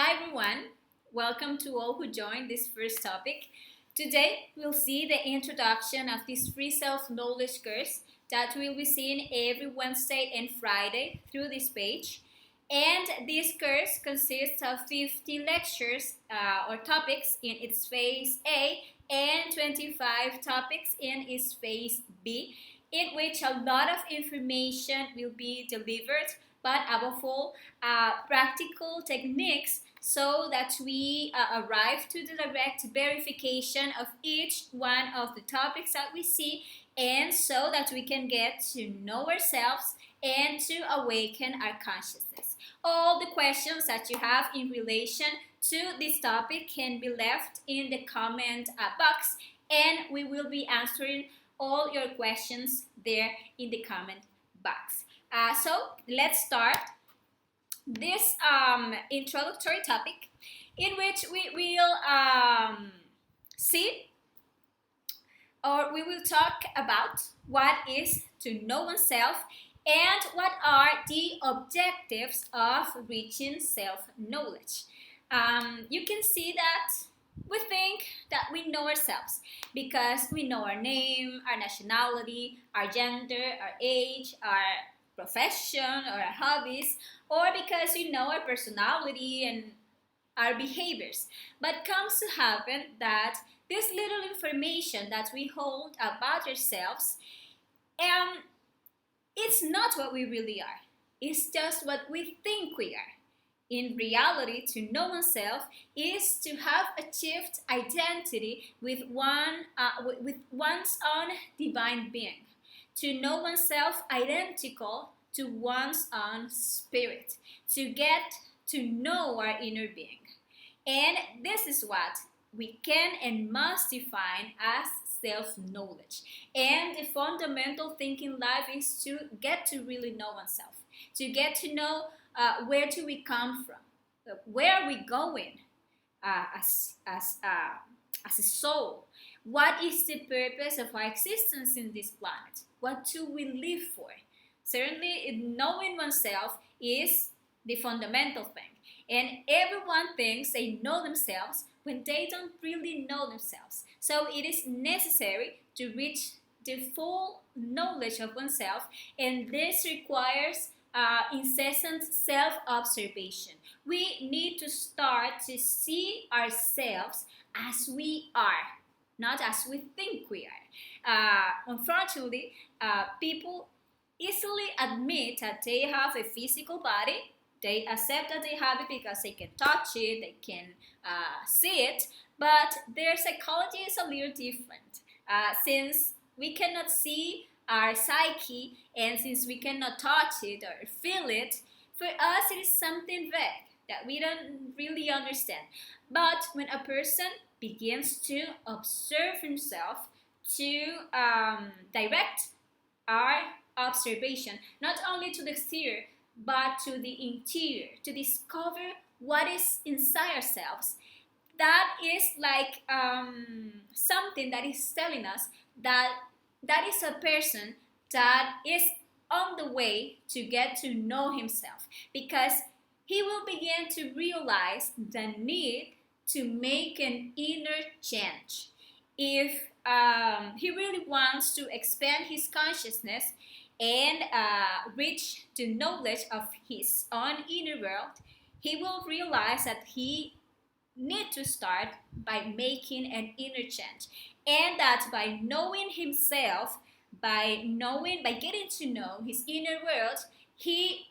Hi everyone, welcome to all who joined this first topic. Today we'll see the introduction of this free self-knowledge course that we'll be seeing every Wednesday and Friday through this page. And this course consists of 50 lectures or topics in its phase A and 25 topics in its phase B, in which a lot of information will be delivered, but above all, practical techniques so that we arrive to the direct verification of each one of the topics that we see, and so that we can get to know ourselves and to awaken our consciousness. All the questions that you have in relation to this topic can be left in the comment box, and we will be answering all your questions there in the comment box. So let's start this introductory topic, in which we will see, or we will talk about what is to know oneself and what are the objectives of reaching self-knowledge. You can see that we think that we know ourselves because we know our name, our nationality, our gender, our age, our profession, or our hobbies, or because we know our personality and our behaviors. But comes to happen that this little information that we hold about ourselves, it's not what we really are. It's just what we think we are. In reality, to know oneself is to have achieved identity with one's own divine being. To know oneself identical to one's own spirit. To get to know our inner being. And this is what we can and must define as self-knowledge. And the fundamental thing in life is to get to really know oneself. To get to know where do we come from? Where are we going as a soul? What is the purpose of our existence in this planet? What do we live for? Certainly, knowing oneself is the fundamental thing. And everyone thinks they know themselves when they don't really know themselves. So it is necessary to reach the full knowledge of oneself, and this requires incessant self-observation. We need to start to see ourselves as we are, not as we think we are. Unfortunately, people easily admit that they have a physical body. They accept that they have it because they can touch it, they can see it, but their psychology is a little different. Since we cannot see our psyche, and since we cannot touch it or feel it, for us it is something vague that we don't really understand. But when a person begins to observe himself, to direct our observation not only to the exterior but to the interior, to discover what is inside ourselves, that is like something that is telling us that that is a person that is on the way to get to know himself, because he will begin to realize the need to make an inner change. If he really wants to expand his consciousness and reach the knowledge of his own inner world, he will realize that he needs to start by making an inner change, and that by knowing himself, by getting to know his inner world, he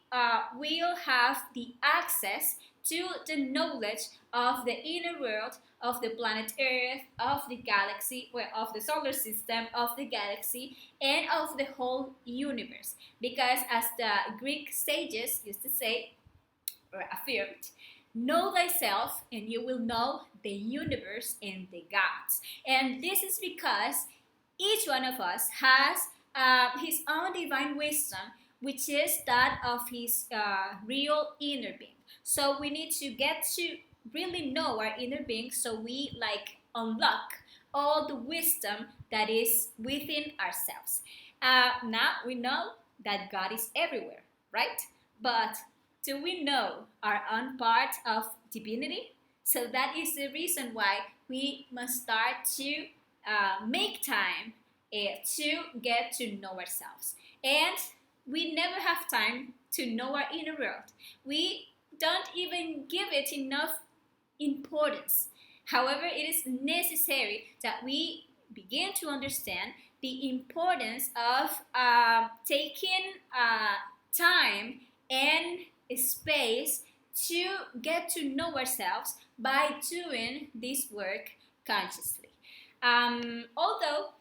will have the access to the knowledge of the inner world, of the planet Earth, of the galaxy, of the solar system, of the galaxy, and of the whole universe. Because as the Greek sages used to say, or affirmed, know thyself and you will know the universe and the gods. And this is because each one of us has his own divine wisdom, which is that of his real inner being. So we need to get to really know our inner being, so we unlock all the wisdom that is within ourselves. Now we know that God is everywhere, right? But do we know our own part of divinity? So that is the reason why we must start to make time to get to know ourselves. And we never have time to know our inner world. We don't even give it enough importance. However, it is necessary that we begin to understand the importance of taking time and space to get to know ourselves by doing this work consciously. Although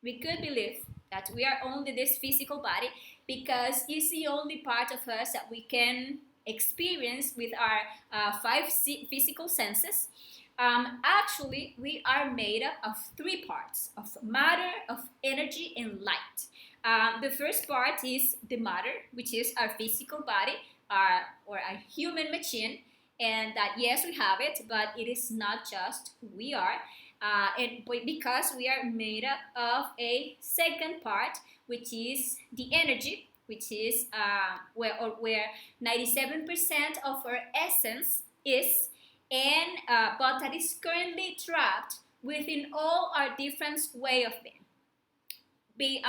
we could believe that we are only this physical body because it's the only part of us that we can experience with our five physical senses. Actually, we are made up of three parts of matter, of energy, and light. The first part is the matter, which is our physical body, or a human machine, and that yes, we have it, but it is not just who we are. And because we are made up of a second part, which is the energy, which is where 97% of our essence is, and but that is currently trapped within all our different way of being.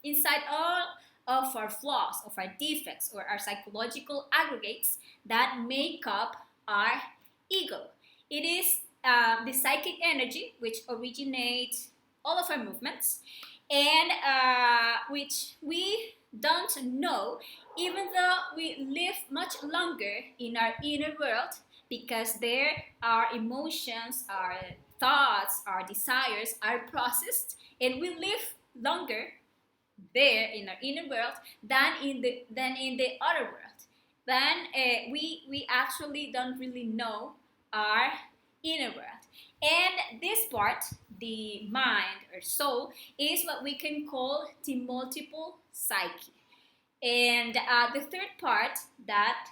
Inside all of our flaws, of our defects, or our psychological aggregates that make up our ego. It is the psychic energy which originates all of our movements, and which we don't know, even though we live much longer in our inner world, because there our emotions, our thoughts, our desires are processed, and we live longer there in our inner world than in the other world. Then we actually don't really know our inner world. And this part, the mind or soul, is what we can call the multiple psyche. And the third part that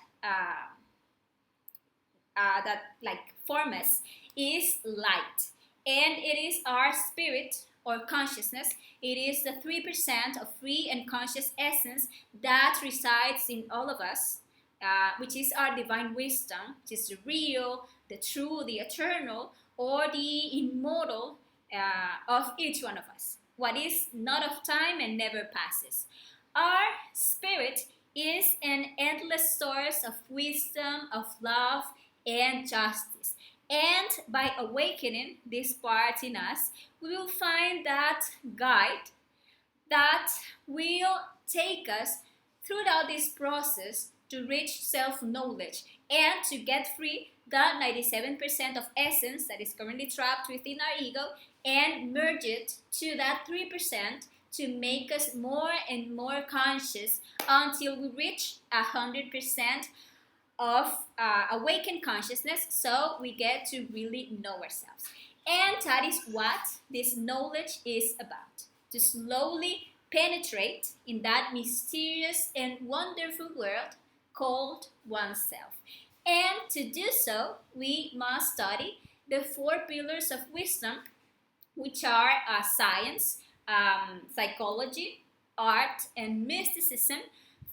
that like forms is light, and it is our spirit or consciousness. It is the 3% of free and conscious essence that resides in all of us, which is our divine wisdom, which is the real, the true, the eternal, or the immortal of each one of us, what is not of time and never passes. Our spirit is an endless source of wisdom, of love, and justice. And by awakening this part in us, we will find that guide that will take us throughout this process to reach self-knowledge and to get free that 97% of essence that is currently trapped within our ego and merge it to that 3% to make us more and more conscious until we reach 100% of awakened consciousness, so we get to really know ourselves. And that is what this knowledge is about, to slowly penetrate in that mysterious and wonderful world called oneself. And to do so, we must study the 4 pillars of wisdom, which are science, psychology, art, and mysticism,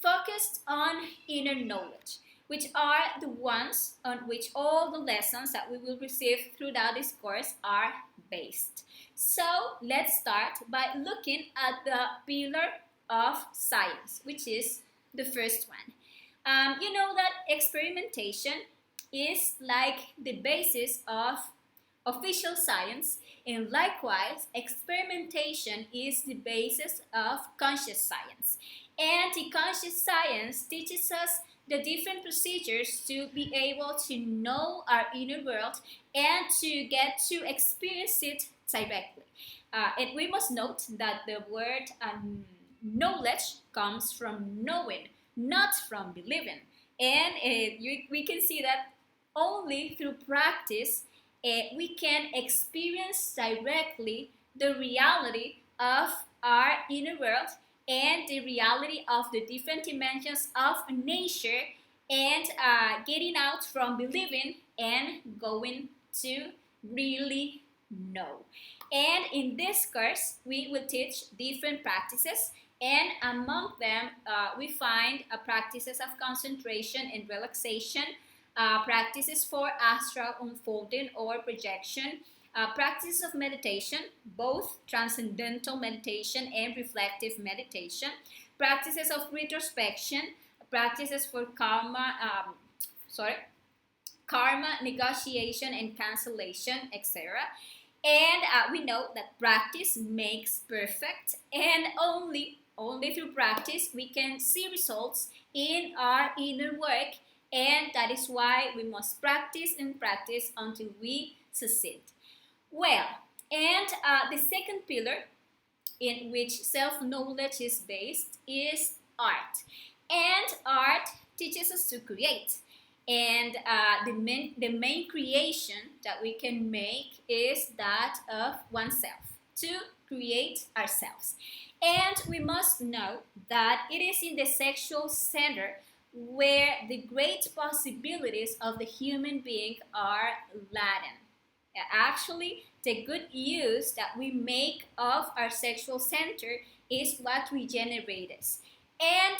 focused on inner knowledge, which are the ones on which all the lessons that we will receive throughout this course are based. So let's start by looking at the pillar of science, which is the first one. You know that experimentation is like the basis of official science, and likewise, experimentation is the basis of conscious science. And the conscious science teaches us the different procedures to be able to know our inner world and to get to experience it directly. And we must note that the word knowledge comes from knowing, not from believing. And we can see that only through practice we can experience directly the reality of our inner world and the reality of the different dimensions of nature, and getting out from believing and going to really know. And in this course, we will teach different practices And among them, we find practices of concentration and relaxation, practices for astral unfolding or projection, practices of meditation, both transcendental meditation and reflective meditation, practices of retrospection, practices for karma negotiation and cancellation, etc. And we know that practice makes perfect, and only through practice we can see results in our inner work, and that is why we must practice and practice until we succeed. Well, and the second pillar in which self-knowledge is based is art. And art teaches us to create. And the main creation that we can make is that of oneself, to create ourselves. And we must know that it is in the sexual center where the great possibilities of the human being are latent. Actually, the good use that we make of our sexual center is what regenerates us. And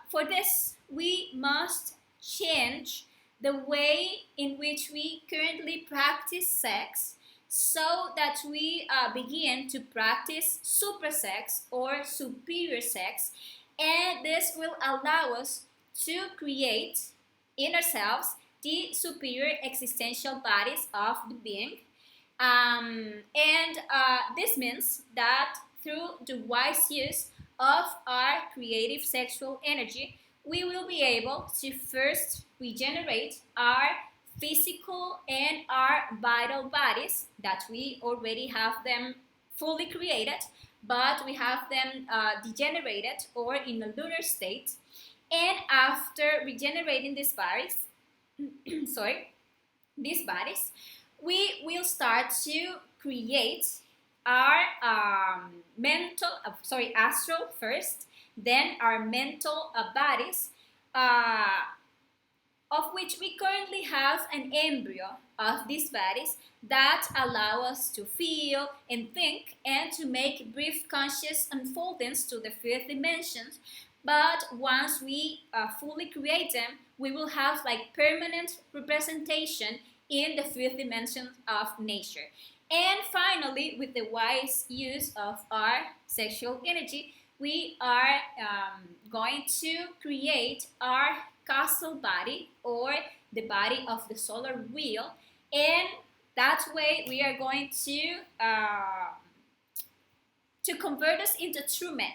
for this, we must change the way in which we currently practice sex so that we begin to practice super sex or superior sex, and this will allow us to create in ourselves the superior existential bodies of the being. This means that through the wise use of our creative sexual energy, we will be able to first regenerate our physical and our vital bodies that we already have them fully created, but we have them degenerated or in a lunar state. And after regenerating these bodies, we will start to create our astral first, then our mental bodies, of which we currently have an embryo of these bodies that allow us to feel and think and to make brief conscious unfoldings to the fifth dimensions. But once we fully create them, we will have like permanent representation in the fifth dimension of nature. And finally, with the wise use of our sexual energy, we are going to create our causal body or the body of the solar wheel, and that way we are going to convert us into true men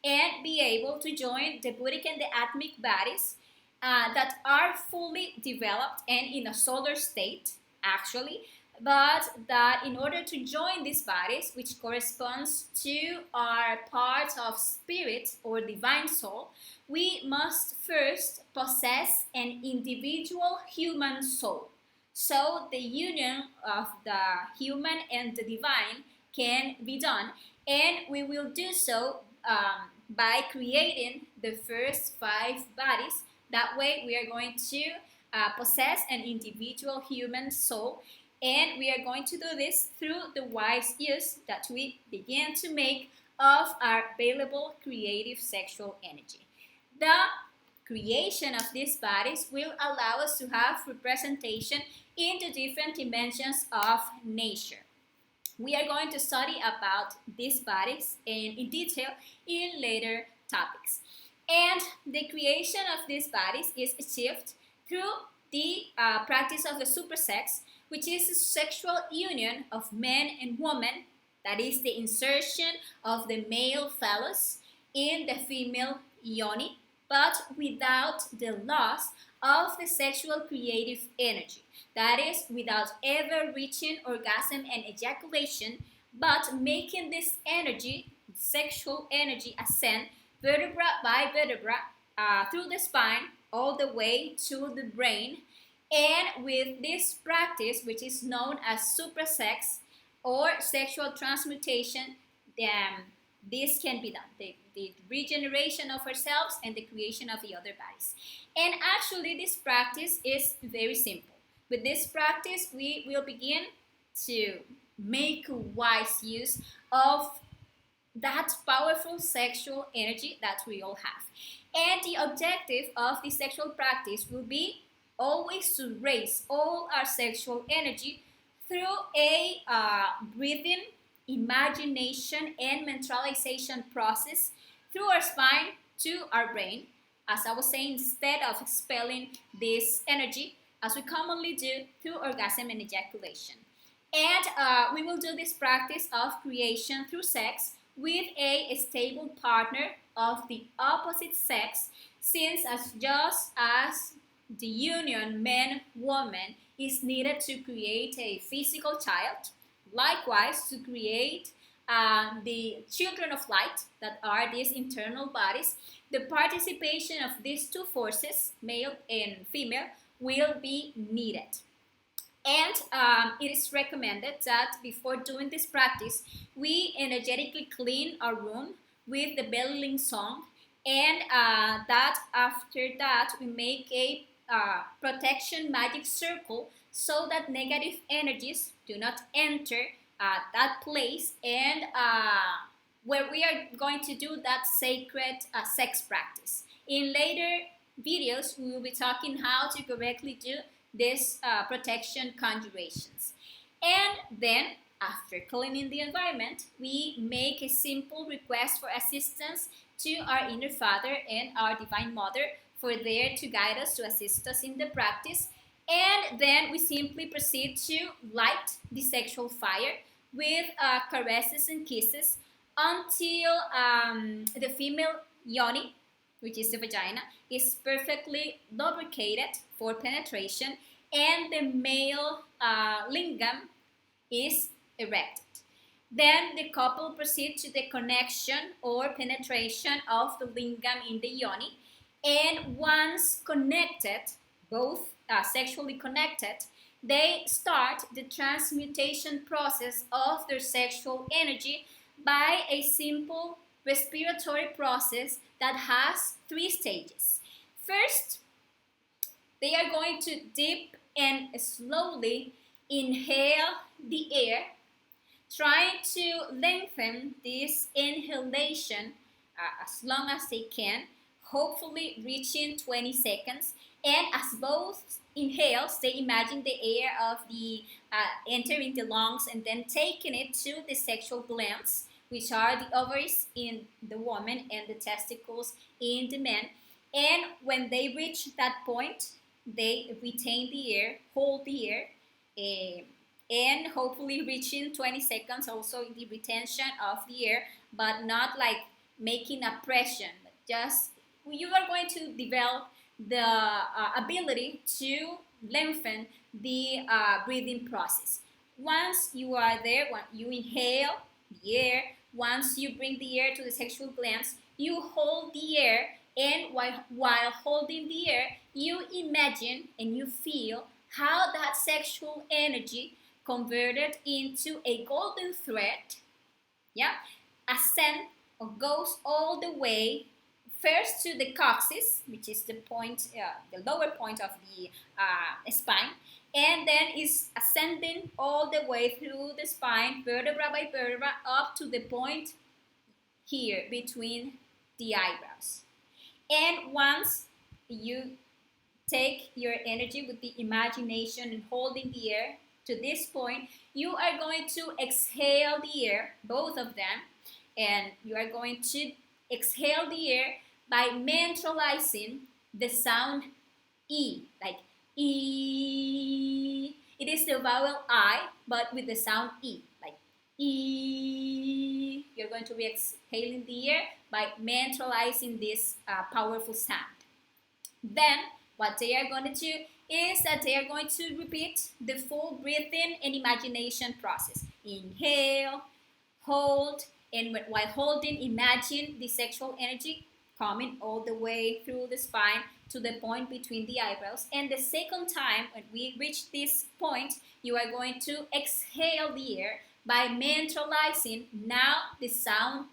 and be able to join the Buddhic and the Atmic bodies that are fully developed and in a solar state, actually, but that in order to join these bodies, which corresponds to our part of spirit or divine soul, we must first possess an individual human soul. So the union of the human and the divine can be done, and we will do so by creating the first 5 bodies. That way we are going to possess an individual human soul, and we are going to do this through the wise use that we begin to make of our available creative sexual energy. The creation of these bodies will allow us to have representation in the different dimensions of nature. We are going to study about these bodies in detail in later topics. And the creation of these bodies is achieved through the practice of the supersex, which is a sexual union of men and women, that is the insertion of the male phallus in the female yoni, but without the loss of the sexual creative energy. That is, without ever reaching orgasm and ejaculation, but making this energy, sexual energy, ascend vertebra by vertebra through the spine all the way to the brain. And with this practice, which is known as supersex or sexual transmutation, this can be done. The regeneration of ourselves and the creation of the other bodies. And actually, this practice is very simple. With this practice, we will begin to make wise use of that powerful sexual energy that we all have. And the objective of the sexual practice will be always to raise all our sexual energy through a breathing, imagination, and mentalization process through our spine to our brain. As I was saying, instead of expelling this energy, as we commonly do through orgasm and ejaculation. And we will do this practice of creation through sex with a stable partner of the opposite sex, since as just as the union man-woman is needed to create a physical child, likewise to create the children of light that are these internal bodies, the participation of these two forces, male and female, will be needed. And it is recommended that before doing this practice, we energetically clean our room with the belly song, and that after that we make a protection magic circle so that negative energies do not enter that place, and where we are going to do that sacred sex practice. In later videos, we will be talking how to correctly do these protection conjurations. And then, after cleaning the environment, we make a simple request for assistance to our inner father and our divine mother for there to guide us, to assist us in the practice. And then we simply proceed to light the sexual fire with caresses and kisses until the female yoni, which is the vagina, is perfectly lubricated for penetration, and the male lingam is erected. Then the couple proceeds to the connection or penetration of the lingam in the yoni, and once connected, both sexually connected, they start the transmutation process of their sexual energy by a simple respiratory process that has 3 stages. First, they are going to deep and slowly inhale the air, trying to lengthen this inhalation as long as they can, hopefully reaching 20 seconds. And as both inhales, they imagine the air of the entering the lungs and then taking it to the sexual glands, which are the ovaries in the woman and the testicles in the man. And when they reach that point, they retain the air, hold the air, and hopefully reaching 20 seconds also in the retention of the air, but not like making a pressure. Just you are going to develop the ability to lengthen the breathing process. Once you are there, when you inhale the air, once you bring the air to the sexual glands, you hold the air, and while holding the air, you imagine and you feel how that sexual energy converted into a golden thread, yeah, ascend or goes all the way first to the coccyx, which is the point, the lower point of the spine, and then is ascending all the way through the spine, vertebra by vertebra, up to the point here between the eyebrows. And once you take your energy with the imagination and holding the air to this point, you are going to exhale the air, both of them, and you are going to exhale the air by mentalizing the sound E, like E. It is the vowel I, but with the sound E, like E. You're going to be exhaling the air by mentalizing this powerful sound. Then, what they are going to do is that they are going to repeat the full breathing and imagination process. Inhale, hold, and while holding, imagine the sexual energy coming all the way through the spine to the point between the eyebrows. And the second time, when we reach this point, you are going to exhale the air by mentalizing now the sound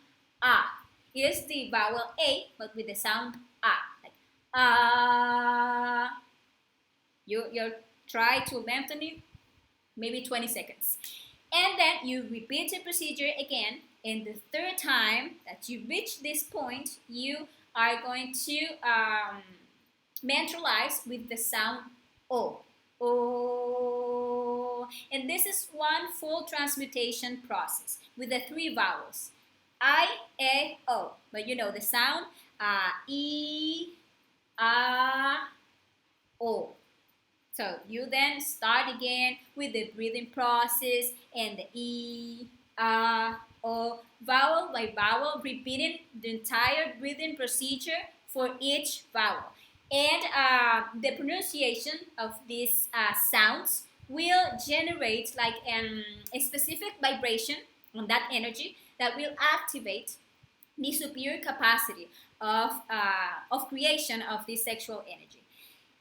ah. It is the vowel A, but with the sound ah. Like ah. You try to lengthen it, maybe 20 seconds. And then you repeat the procedure again, And the third time that you reach this point, you are going to mentalize with the sound O. O. And this is one full transmutation process with the three vowels. I, A, O. But you know the sound E, A, O. So you then start again with the breathing process and the E, A, O, vowel by vowel, repeating the entire breathing procedure for each vowel. And the pronunciation of these sounds will generate like a specific vibration on that energy that will activate the superior capacity of creation of this sexual energy.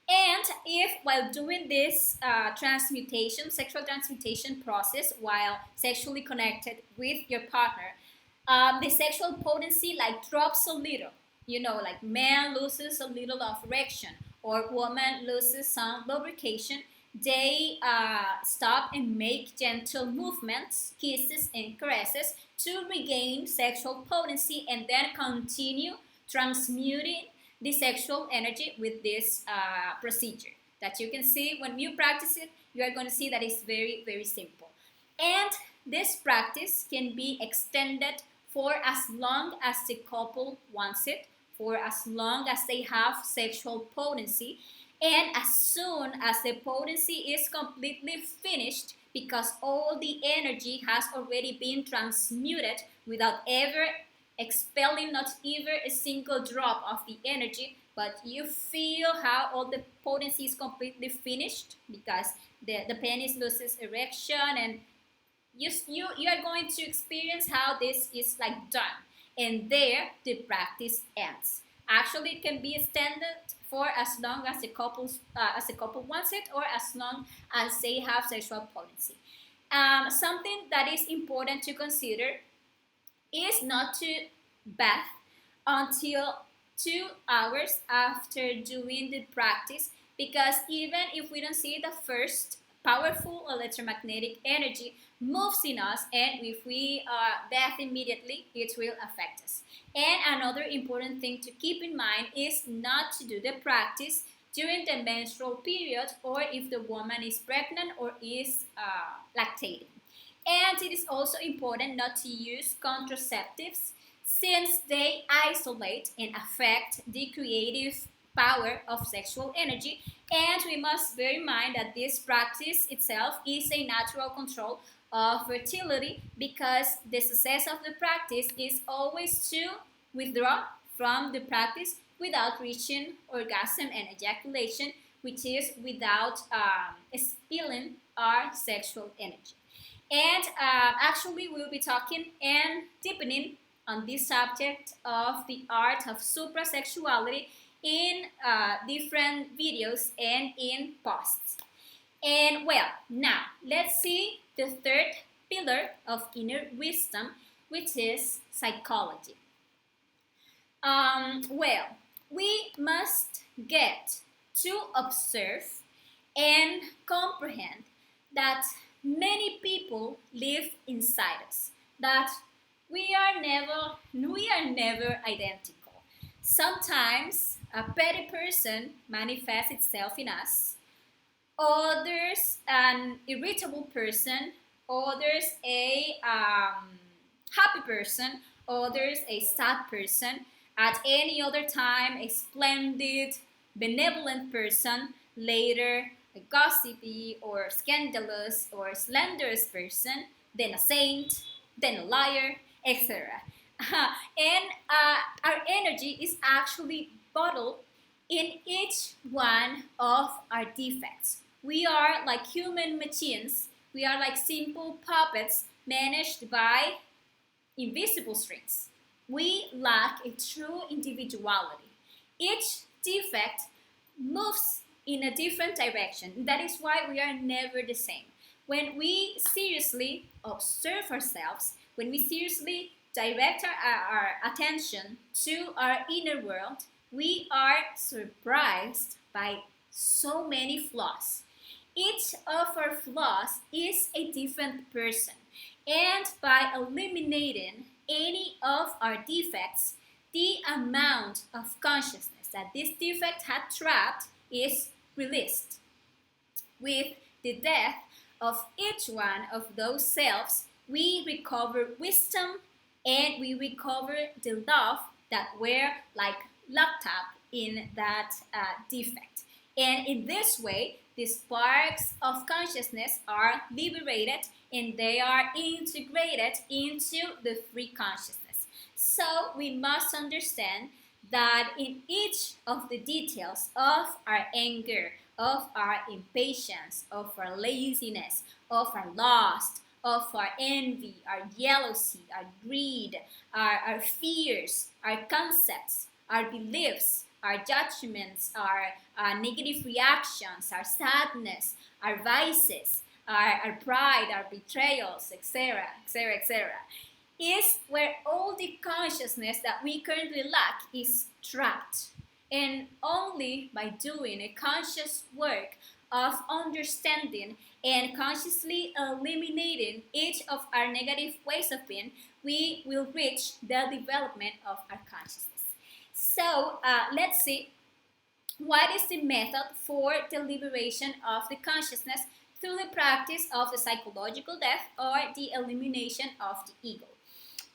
And if while doing this sexual transmutation process, while sexually connected with your partner, the sexual potency like drops a little, you know, like man loses a little of erection or woman loses some lubrication, they stop and make gentle movements, kisses and caresses to regain sexual potency and then continue transmuting the sexual energy with this procedure that you can see. When you practice it, you are going to see that it's very, very simple. And this practice can be extended for as long as the couple wants it, for as long as they have sexual potency, and as soon as the potency is completely finished, because all the energy has already been transmuted without ever expelling not even a single drop of the energy, but you feel how all the potency is completely finished because the penis loses erection, and you are going to experience how this is like done, and there the practice ends. Actually, it can be extended for as long as the couple wants it, or as long as they have sexual potency. Something that is important to consider is not to bath until 2 hours after doing the practice, because even if we don't see the first powerful electromagnetic energy moves in us, and if we bath immediately, it will affect us. And another important thing to keep in mind is not to do the practice during the menstrual period, or if the woman is pregnant or is lactating. And it is also important not to use contraceptives, since they isolate and affect the creative power of sexual energy. And we must bear in mind that this practice itself is a natural control of fertility, because the success of the practice is always to withdraw from the practice without reaching orgasm and ejaculation, which is without spilling our sexual energy. And actually, we'll be talking and deepening on this subject of the art of suprasexuality in different videos and in posts. And well, now let's see the third pillar of inner wisdom, which is psychology. Well, we must get to observe and comprehend that many people live inside us, that we are never identical. Sometimes a petty person manifests itself in us, others an irritable person, others a happy person, others a sad person, at any other time a splendid, benevolent person, later a gossipy or scandalous or slanderous person, then a saint, then a liar, etc. And our energy is actually bottled in each one of our defects. We are like human machines. We are like simple puppets managed by invisible strings. We lack a true individuality. Each defect moves in a different direction. That is why we are never the same. When we seriously observe ourselves, when we seriously direct our attention to our inner world, we are surprised by so many flaws. Each of our flaws is a different person. And by eliminating any of our defects, the amount of consciousness that this defect had trapped is released. With the death of each one of those selves, we recover wisdom and we recover the love that were like locked up in that defect. And in this way, the sparks of consciousness are liberated and they are integrated into the free consciousness. So we must understand that in each of the details of our anger, of our impatience, of our laziness, of our lust, of our envy, our jealousy, our greed, our fears, our concepts, our beliefs, our judgments, our negative reactions, our sadness, our vices, our pride, our betrayals, etc., etc., etc., is where all the consciousness that we currently lack is trapped. And only by doing a conscious work of understanding and consciously eliminating each of our negative ways of being, we will reach the development of our consciousness. So let's see what is the method for the liberation of the consciousness through the practice of the psychological death or the elimination of the ego.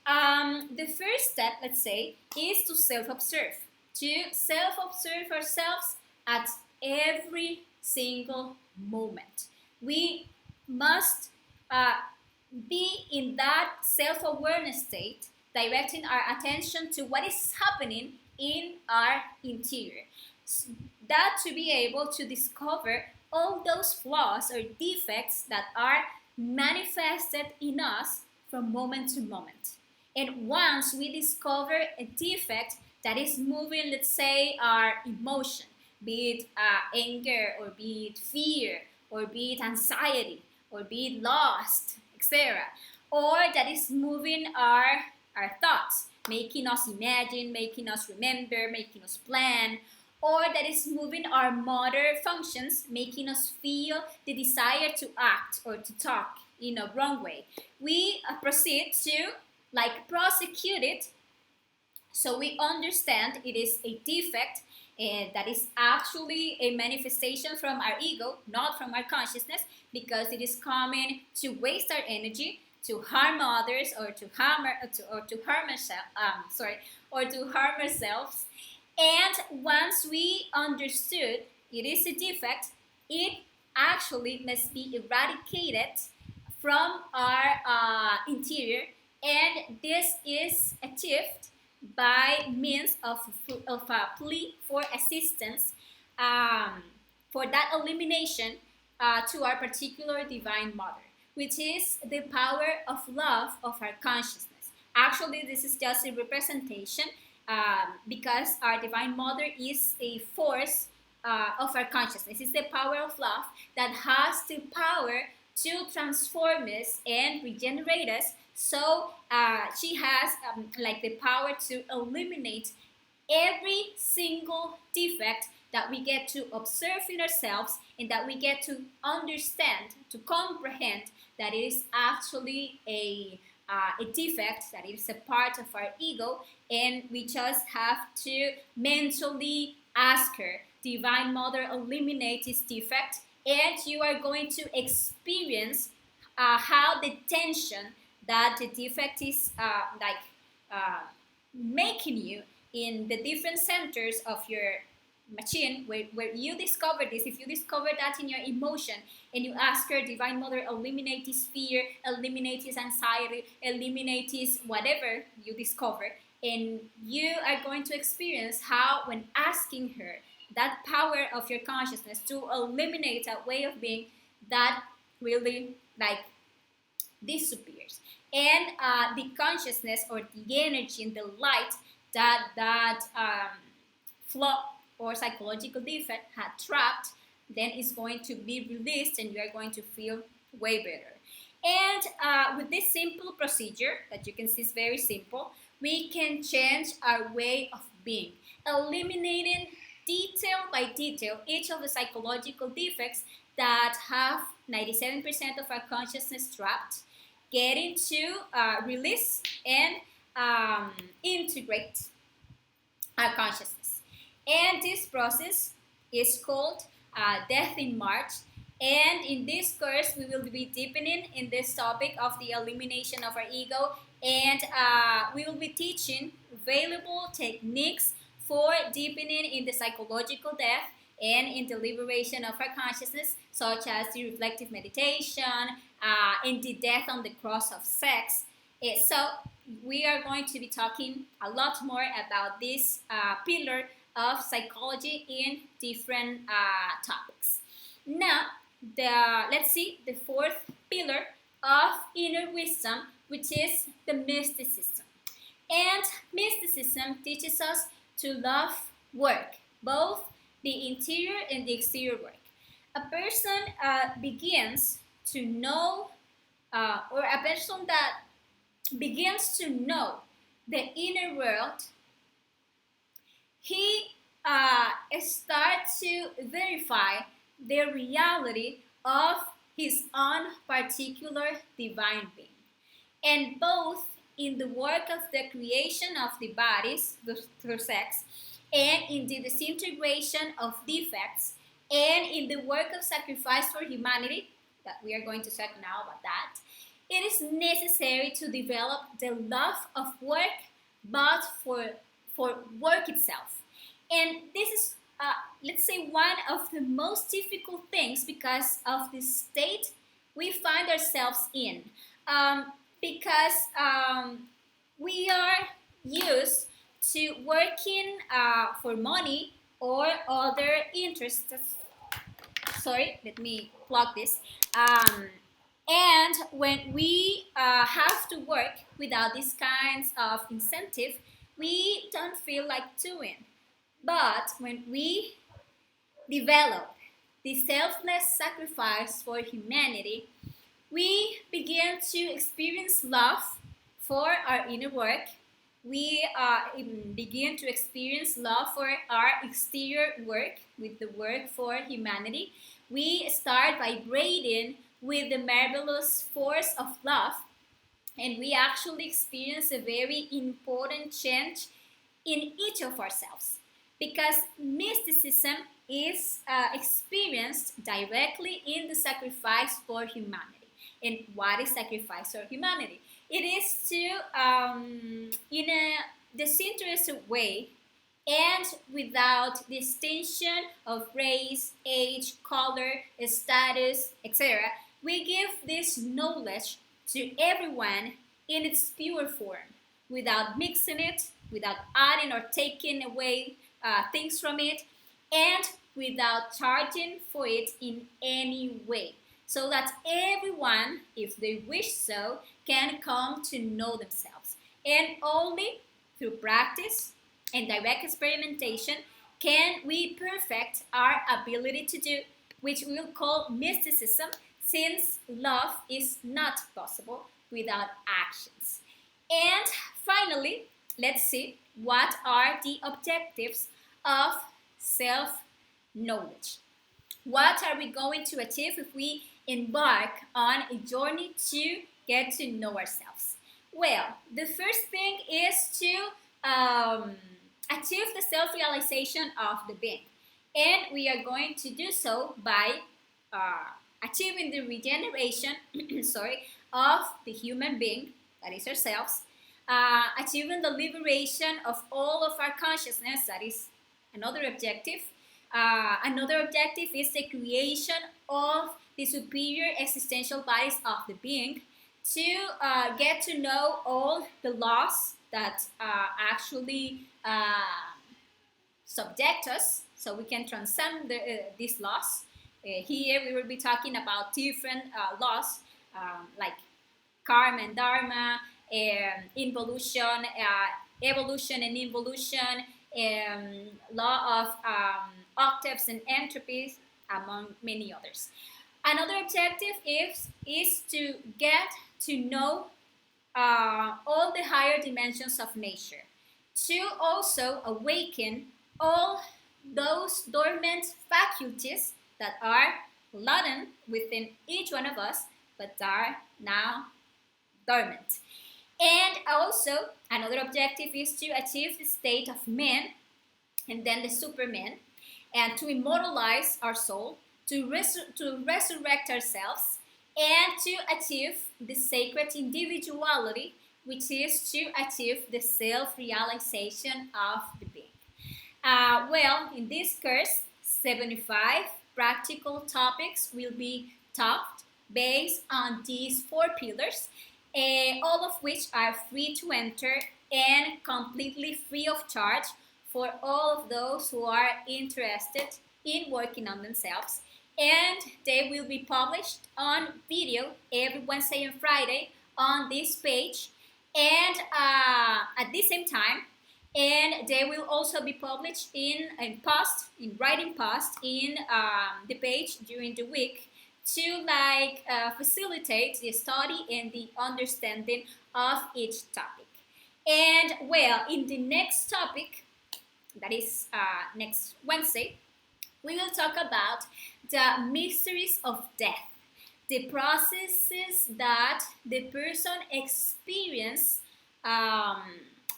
The first step, let's say, is to self-observe. To self-observe ourselves at every single moment. We must be in that self-awareness state, directing our attention to what is happening in our interior. That to be able to discover all those flaws or defects that are manifested in us from moment to moment. And once we discover a defect that is moving, let's say, our emotion, be it anger, or be it fear, or be it anxiety, or be it lust, etc., or that is moving our thoughts, making us imagine, making us remember, making us plan, or that is moving our motor functions, making us feel the desire to act or to talk in a wrong way. We proceed to prosecute it, so we understand it is a defect that is actually a manifestation from our ego, not from our consciousness, because it is coming to waste our energy, to harm others, or to harm ourselves. And once we understood it is a defect, it actually must be eradicated from our interior, and this is achieved by means of a plea for assistance for that elimination to our particular Divine Mother, which is the power of love of our consciousness. Actually, this is just a representation because our Divine Mother is a force of our consciousness. It's the power of love that has the power to transform us and regenerate us. So she has the power to eliminate every single defect that we get to observe in ourselves, and that we get to understand, to comprehend that it is actually a defect, that it is a part of our ego, and we just have to mentally ask her, Divine Mother, eliminate this defect, and you are going to experience how the tension that the defect is making you in the different centers of your machine, where you discover this. If you discover that in your emotion and you ask her, Divine Mother, eliminate this fear, eliminate this anxiety, eliminate this whatever you discover, and you are going to experience how, when asking her that power of your consciousness to eliminate that way of being, that really disappears. And the consciousness, or the energy and the light that flaw or psychological defect had trapped, then is going to be released, and you are going to feel way better. And with this simple procedure that you can see is very simple, we can change our way of being, eliminating detail by detail each of the psychological defects that have 97% of our consciousness trapped, getting to release and integrate our consciousness. And this process is called Death in March. And in this course, we will be deepening in this topic of the elimination of our ego. And we will be teaching available techniques for deepening in the psychological death and in the liberation of our consciousness, such as the reflective meditation and the death on the cross of sex. So we are going to be talking a lot more about this pillar of psychology in different topics. Now, let's see the fourth pillar of inner wisdom, which is the mysticism. And mysticism teaches us to love work, both the interior and the exterior work. A person begins to know, or a person that begins to know the inner world, he starts to verify the reality of his own particular divine being. And both in the work of the creation of the bodies through sex, and in the disintegration of defects, and in the work of sacrifice for humanity, that we are going to talk now about that, it is necessary to develop the love of work, but for work itself. And this is, let's say, one of the most difficult things because of the state we find ourselves in. Because we are used to working for money or other interests. Sorry, let me plug this. And when we have to work without these kinds of incentive, we don't feel like doing. But when we develop the selfless sacrifice for humanity, we begin to experience love for our inner work. We begin to experience love for our exterior work, with the work for humanity. We start vibrating with the marvelous force of love, and we actually experience a very important change in each of ourselves, because mysticism is experienced directly in the sacrifice for humanity. And what is sacrifice for humanity? It is to, in a disinterested way and without distinction of race, age, color, status, etc., we give this knowledge to everyone in its pure form, without mixing it, without adding or taking away things from it, and without charging for it in any way, so that everyone, if they wish so, can come to know themselves. And only through practice and direct experimentation can we perfect our ability to do, which we will call mysticism, since love is not possible without actions. And finally, let's see what are the objectives of self-knowledge. What are we going to achieve if we embark on a journey to get to know ourselves? Well, the first thing is to achieve the self-realization of the being. And we are going to do so by achieving the regeneration of the human being, that is ourselves, achieving the liberation of all of our consciousness, that is another objective. Another objective is the creation of the superior existential bodies of the being, to get to know all the laws that actually subject us, so we can transcend these laws. Here we will be talking about different laws, like karma and dharma, involution, evolution and involution, law of octaves and entropies, among many others. Another objective is to get to know all the higher dimensions of nature, to also awaken all those dormant faculties that are latent within each one of us, but are now dormant. And also, another objective is to achieve the state of man and then the superman, and to immortalize our soul, to resurrect ourselves, and to achieve the sacred individuality, which is to achieve the self-realization of the being. Well, in this course, 75 practical topics will be taught based on these four pillars, all of which are free to enter and completely free of charge for all of those who are interested in working on themselves. And they will be published on video every Wednesday and Friday on this page, and at the same time, and they will also be published in writing post in the page during the week to facilitate the study and the understanding of each topic. And well, in the next topic, that is next Wednesday, we will talk about the mysteries of death, the processes that the person experiences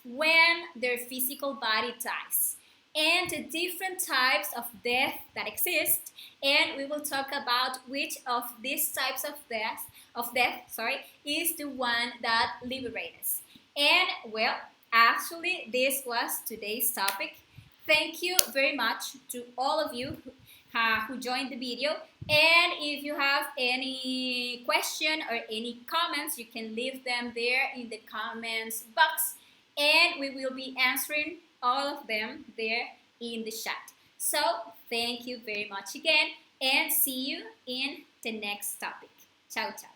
when their physical body dies, and the different types of death that exist. And we will talk about which of these types of death is the one that liberates us. And well, actually, this was today's topic. Thank you very much to all of you who joined the video. And if you have any question or any comments, you can leave them there in the comments box, and we will be answering all of them there in the chat. So thank you very much again, and see you in the next topic. Ciao, ciao.